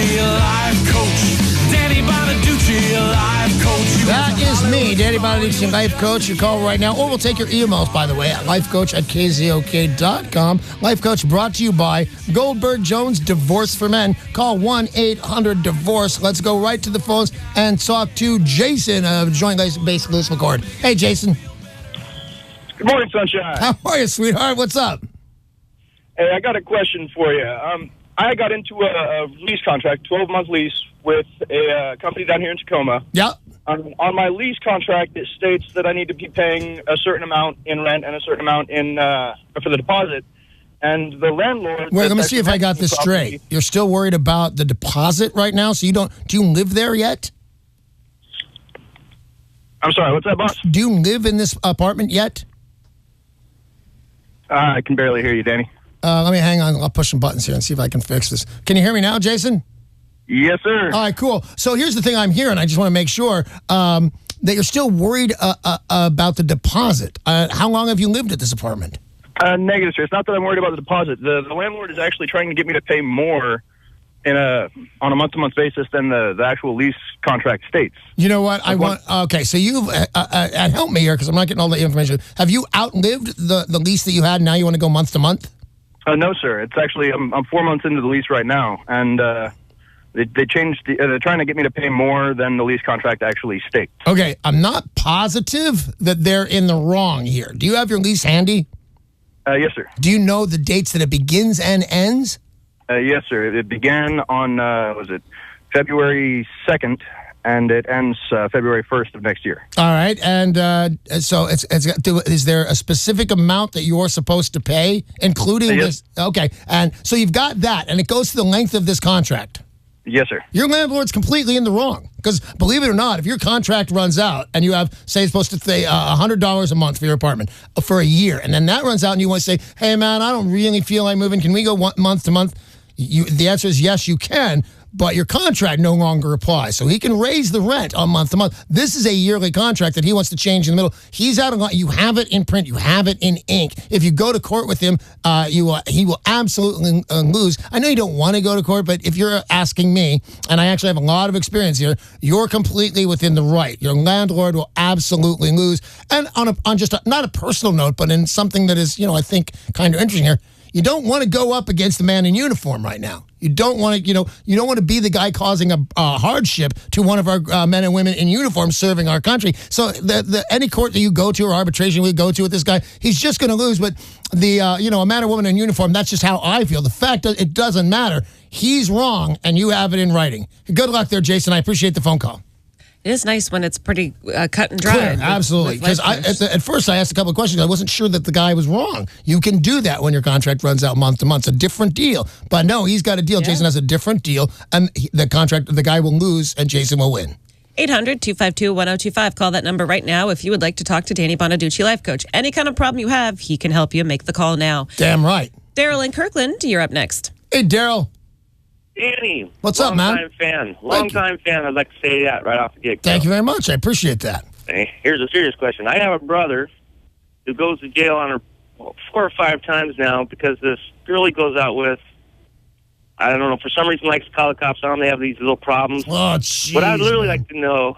Bonaduce, life coach. Danny Bonaduce, life coach. That is me, Danny Bonaduce, life coach. You call right now, or we'll take your emails, by the way, at lifecoach@KZOK.com. Life Coach brought to you by Goldberg Jones Divorce for Men. Call 1-800-DIVORCE. Let's go right to the phones and talk to Jason of Joint Base Lewis McCord. Hey, Jason. Good morning, Sunshine. How are you, sweetheart? What's up? Hey, I got a question for you. I got into a lease contract, 12-month lease, with a company down here in Tacoma. Yep. On my lease contract, it states that I need to be paying a certain amount in rent and a certain amount in for the deposit. And the landlord... Wait, let me see if I got this straight. You're still worried about the deposit right now? So do you live there yet? I'm sorry, what's that, boss? Do you live in this apartment yet? I can barely hear you, Danny. Let me hang on. I'll push some buttons here and see if I can fix this. Can you hear me now, Jason? Yes, sir. All right, cool. So here's the thing I'm hearing. I just want to make sure that you're still worried about the deposit. How long have you lived at this apartment? Negative, sir. It's not that I'm worried about the deposit. The landlord is actually trying to get me to pay more on a month-to-month basis than the actual lease contract states. You know what? Okay, so you've... and help me here because I'm not getting all the information. Have you outlived the lease that you had and now you want to go month-to-month? No, sir. It's actually... I'm 4 months into the lease right now, and... They changed. They're trying to get me to pay more than the lease contract actually states. Okay, I'm not positive that they're in the wrong here. Do you have your lease handy? Yes, sir. Do you know the dates that it begins and ends? Yes, sir. It began on February 2nd, and it ends February 1st of next year. All right, and so is there a specific amount that you're supposed to pay, including yes. this? Okay, and so you've got that, and it goes to the length of this contract. Yes, sir. Your landlord's completely in the wrong. Because believe it or not, if your contract runs out and you have, say, it's supposed to pay $100 a month for your apartment for a year, and then that runs out and you want to say, hey, man, I don't really feel like moving. Can we go month to month? The answer is yes, you can. But your contract no longer applies. So he can raise the rent on month to month. This is a yearly contract that he wants to change in the middle. He's out of line. You have it in print. You have it in ink. If you go to court with him, he will absolutely lose. I know you don't want to go to court, but if you're asking me, and I actually have a lot of experience here, you're completely within the right. Your landlord will absolutely lose. And on just not a personal note, but in something that is, I think kind of interesting here, you don't want to go up against the man in uniform right now. You don't want to, you don't want to be the guy causing a hardship to one of our men and women in uniform serving our country. So any court that you go to or arbitration we go to with this guy, he's just going to lose. But a man or woman in uniform, that's just how I feel. The fact that it doesn't matter. He's wrong, and you have it in writing. Good luck there, Jason. I appreciate the phone call. It is nice when it's pretty cut and dry. Clear, absolutely. Because at first I asked a couple of questions. I wasn't sure that the guy was wrong. You can do that when your contract runs out month to month. It's a different deal. But no, he's got a deal. Yeah. Jason has a different deal. And the guy will lose and Jason will win. 800-252-1025. Call that number right now if you would like to talk to Danny Bonaduce, life coach. Any kind of problem you have, he can help you. Make the call now. Damn right. Daryl in Kirkland, you're up next. Hey, Daryl. Danny. What's up, man? Long-time fan. I'd like to say that right off the get-go. Thank you very much. I appreciate that. Hey, here's a serious question. I have a brother who goes to jail on her 4 or 5 times now because this girl he goes out with, I don't know, for some reason likes to call the cops on. They have these little problems. Oh, jeez. But I'd literally like to know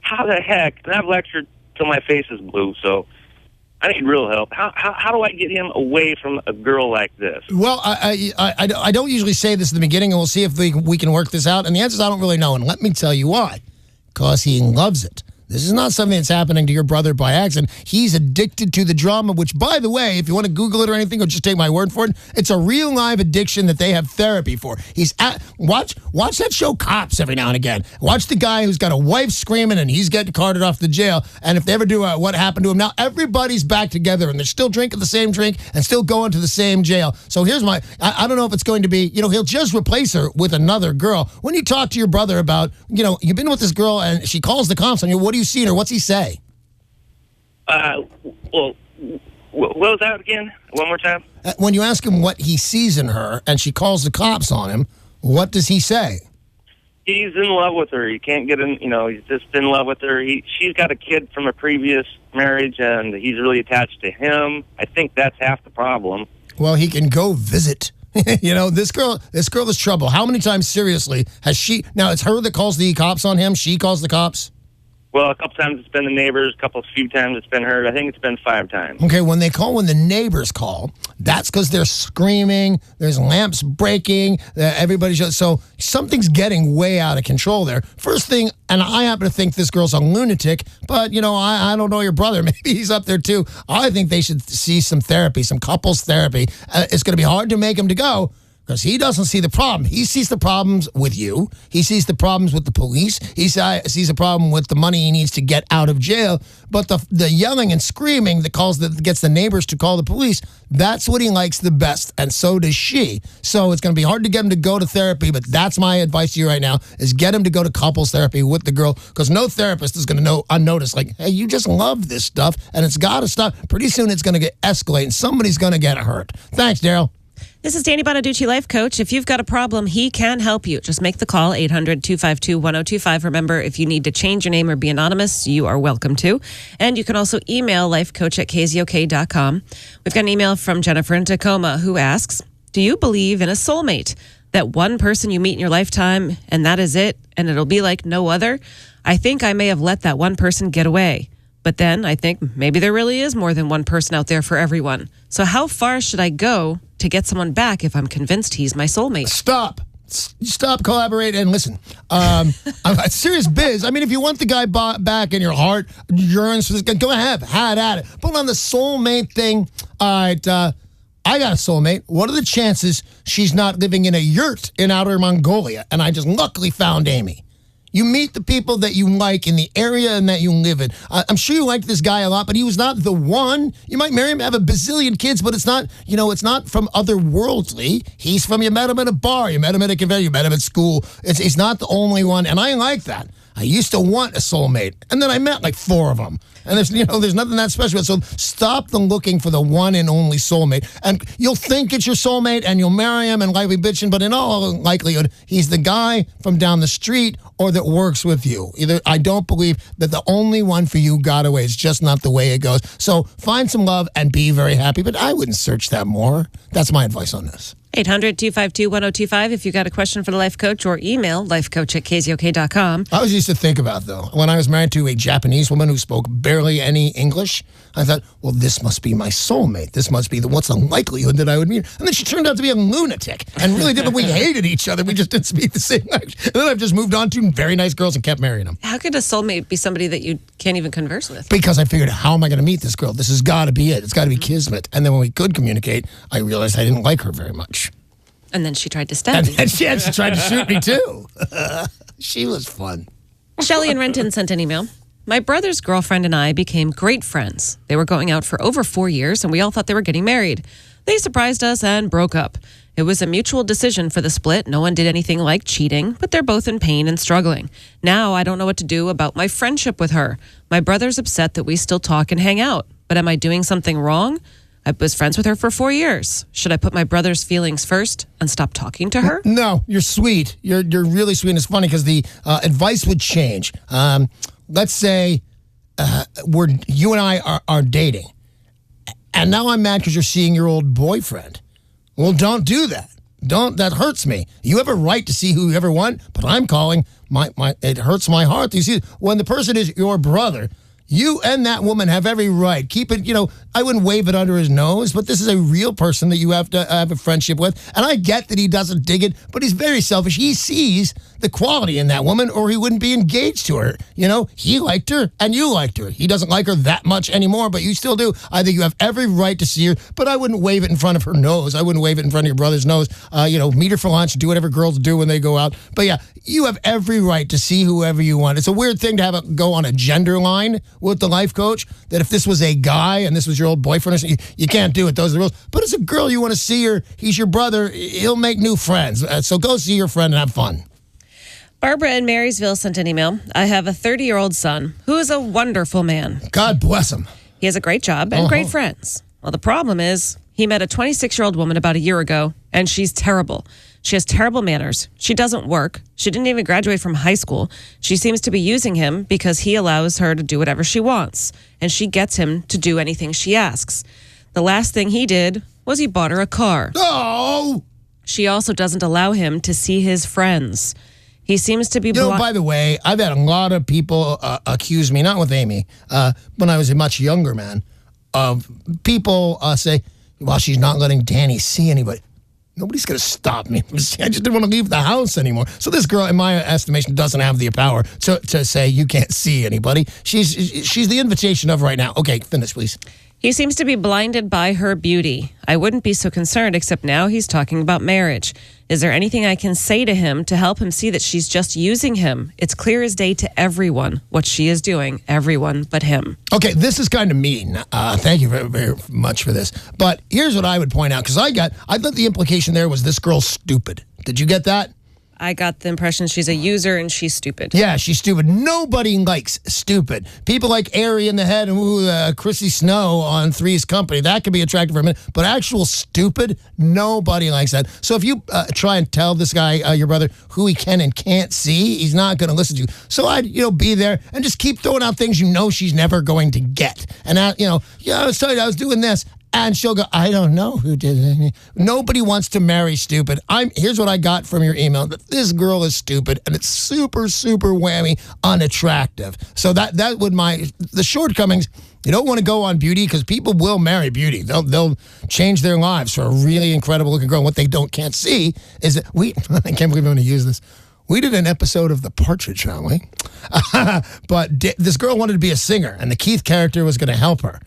how the heck, and I've lectured till my face is blue, so I need real help. How do I get him away from a girl like this? Well, I don't usually say this in the beginning, and we'll see if we can work this out. And the answer is I don't really know, and let me tell you why. Because he loves it. This is not something that's happening to your brother by accident. He's addicted to the drama, which, by the way, if you want to Google it or anything, or just take my word for it, it's a real live addiction that they have therapy for. Watch that show Cops every now and again. Watch the guy who's got a wife screaming and he's getting carted off to jail. And if they ever do what happened to him, now everybody's back together and they're still drinking the same drink and still going to the same jail. So here's I don't know if it's going to be, he'll just replace her with another girl. When you talk to your brother about, you've been with this girl and she calls the cops on you, what do you see in her? What's he say? Well, what was that again? One more time? When you ask him what he sees in her and she calls the cops on him, what does he say? He's in love with her. He can't get in, he's just in love with her. She's got a kid from a previous marriage, and he's really attached to him. I think that's half the problem. Well, he can go visit This girl is trouble. How many times, seriously, has she... Now, it's her that calls the cops on him? She calls the cops? Well, a couple times it's been the neighbors. A few times it's been her. I think it's been 5 times. Okay, when the neighbors call, that's because they're screaming. There's lamps breaking. Everybody's... So something's getting way out of control there. First thing, and I happen to think this girl's a lunatic, but, I don't know your brother. Maybe he's up there too. I think they should see some therapy, some couples therapy. It's going to be hard to make him to go, because he doesn't see the problem. He sees the problems with you. He sees the problems with the police. He sees a problem with the money he needs to get out of jail. But the yelling and screaming that gets the neighbors to call the police, that's what he likes the best, and so does she. So it's going to be hard to get him to go to therapy, but that's my advice to you right now, is get him to go to couples therapy with the girl, because no therapist is going to know unnoticed, like, hey, you just love this stuff, and it's got to stop. Pretty soon it's going to escalate, and somebody's going to get hurt. Thanks, Daryl. This is Danny Bonaduce, Life Coach. If you've got a problem, he can help you. Just make the call, 800-252-1025. Remember, if you need to change your name or be anonymous, you are welcome to. And you can also email lifecoach@KZOK.com. We've got an email from Jennifer in Tacoma who asks, do you believe in a soulmate? That one person you meet in your lifetime and that is it, and it'll be like no other? I think I may have let that one person get away. But then I think maybe there really is more than one person out there for everyone. So how far should I go to get someone back if I'm convinced he's my soulmate? Stop, collaborate, and listen. I'm serious biz. I mean, if you want the guy back and your heart yearns for this guy, go ahead, had at it. But on the soulmate thing, all right, I got a soulmate. What are the chances she's not living in a yurt in outer Mongolia? And I just luckily found Amy. You meet the people that you like in the area and that you live in. I'm sure you liked this guy a lot, but he was not the one. You might marry him, have a bazillion kids, but it's not, it's not from otherworldly. You met him at a bar, you met him at a convention, you met him at school. He's not the only one, and I like that. I used to want a soulmate, and then I met like 4 of them. And there's nothing that special. So stop the looking for the one and only soulmate. And you'll think it's your soulmate and you'll marry him and likely bitching, but in all likelihood, he's the guy from down the street or that works with you. I don't believe that the only one for you got away. It's just not the way it goes. So find some love and be very happy, but I wouldn't search that more. That's my advice on this. 800-252-1025 if you got a question for the life coach, or email lifecoach@KZOK.com. I always used to think about, though, when I was married to a Japanese woman who spoke barely any English, I thought, well, this must be my soulmate. This must be what's the likelihood that I would meet? And then she turned out to be a lunatic and really did. We hated each other. We just didn't speak the same language. And then I've just moved on to very nice girls and kept marrying them. How could a soulmate be somebody that you can't even converse with? Because I figured, how am I going to meet this girl? This has got to be it. It's got to be kismet. And then when we could communicate, I realized I didn't like her very much. And then she tried to stab you. And she tried to shoot me, too. She was fun. Shelly in Renton sent an email. My brother's girlfriend and I became great friends. They were going out for over 4 years, and we all thought they were getting married. They surprised us and broke up. It was a mutual decision for the split. No one did anything like cheating, but they're both in pain and struggling. Now I don't know what to do about my friendship with her. My brother's upset that we still talk and hang out. But am I doing something wrong? I was friends with her for 4 years. Should I put my brother's feelings first and stop talking to her? No, you're sweet. You're really sweet. And it's funny because the advice would change. Let's say you and I are dating. And now I'm mad because you're seeing your old boyfriend. Well, don't do that. That hurts me. You have a right to see who you ever want, but I'm calling it hurts my heart. You see, when the person is your brother, you and that woman have every right. Keep it, I wouldn't wave it under his nose, but this is a real person that you have to have a friendship with. And I get that he doesn't dig it, but he's very selfish. He sees the quality in that woman or he wouldn't be engaged to her. He liked her and you liked her. He doesn't like her that much anymore, but you still do. I think you have every right to see her, but I wouldn't wave it in front of her nose. I wouldn't wave it in front of your brother's nose. Meet her for lunch, do whatever girls do when they go out. But yeah, you have every right to see whoever you want. It's a weird thing to have it go on a gender line with the life coach, that if this was a guy and this was your old boyfriend or something, you can't do it. Those are the rules. But as a girl, you want to see her. He's your brother. He'll make new friends. So go see your friend and have fun. Barbara in Marysville sent an email. I have a 30-year-old son who is a wonderful man. God bless him. He has a great job and great friends. Well, the problem is he met a 26-year-old woman about a year ago, and she's terrible. She has terrible manners. She doesn't work. She didn't even graduate from high school. She seems to be using him because he allows her to do whatever she wants, and she gets him to do anything she asks. The last thing he did was he bought her a car. Oh! She also doesn't allow him to see his friends. He seems to be... You know, by the way, I've had a lot of people accuse me, not with Amy, when I was a much younger man, of people say, well, she's not letting Danny see anybody. Nobody's going to stop me. I just didn't want to leave the house anymore. So this girl, in my estimation, doesn't have the power to say you can't see anybody. She's the invitation of right now. Okay, finish, please. He seems to be blinded by her beauty. I wouldn't be so concerned, except now he's talking about marriage. Is there anything I can say to him to help him see that she's just using him? It's clear as day to everyone what she is doing, everyone but him. Okay, this is kind of mean. Thank you very, very much for this. But here's what I would point out, because I thought the implication there was this girl's stupid. Did you get that? I got the impression she's a user and she's stupid. Yeah, she's stupid. Nobody likes stupid. People like Airy in the head and Chrissy Snow on Three's Company. That could be attractive for a minute. But actual stupid, nobody likes that. So if you try and tell this guy, your brother, who he can and can't see, he's not going to listen to you. So I'd, be there and just keep throwing out things she's never going to get. And, I was telling you I was doing this. And she'll go, I don't know who did it. Nobody wants to marry stupid. Here's what I got from your email. That this girl is stupid, and it's super, super whammy unattractive. So that would the shortcomings. You don't want to go on beauty because people will marry beauty. They'll change their lives for a really incredible looking girl. And what they can't see is that I can't believe I'm going to use this. We did an episode of The Partridge Family, but this girl wanted to be a singer, and the Keith character was going to help her.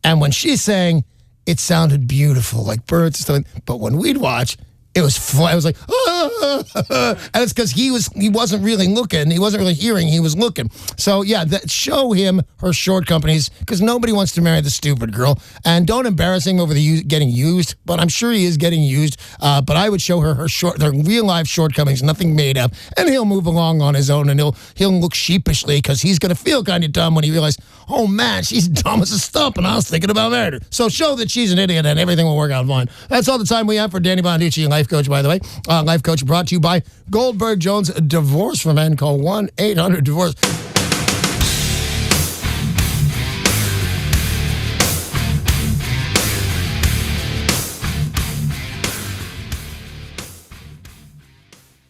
And when she sang, it sounded beautiful, like birds and stuff. But when we'd watch, it was flat. I was like, and it's because he wasn't really looking. He wasn't really hearing. He was looking. So, yeah, show him her shortcomings because nobody wants to marry the stupid girl. And don't embarrass him over getting used. But I'm sure he is getting used. But I would show her their real-life shortcomings, nothing made up. And he'll move along on his own, and he'll look sheepishly because he's going to feel kind of dumb when he realizes, oh, man, she's dumb as a stump, and I was thinking about marrying her. So show that she's an idiot, and everything will work out fine. That's all the time we have for Danny Bonaduce and Life Coach, by the way. Life Coach brought to you by Goldberg Jones Divorce for Men. Call 1-800-DIVORCE.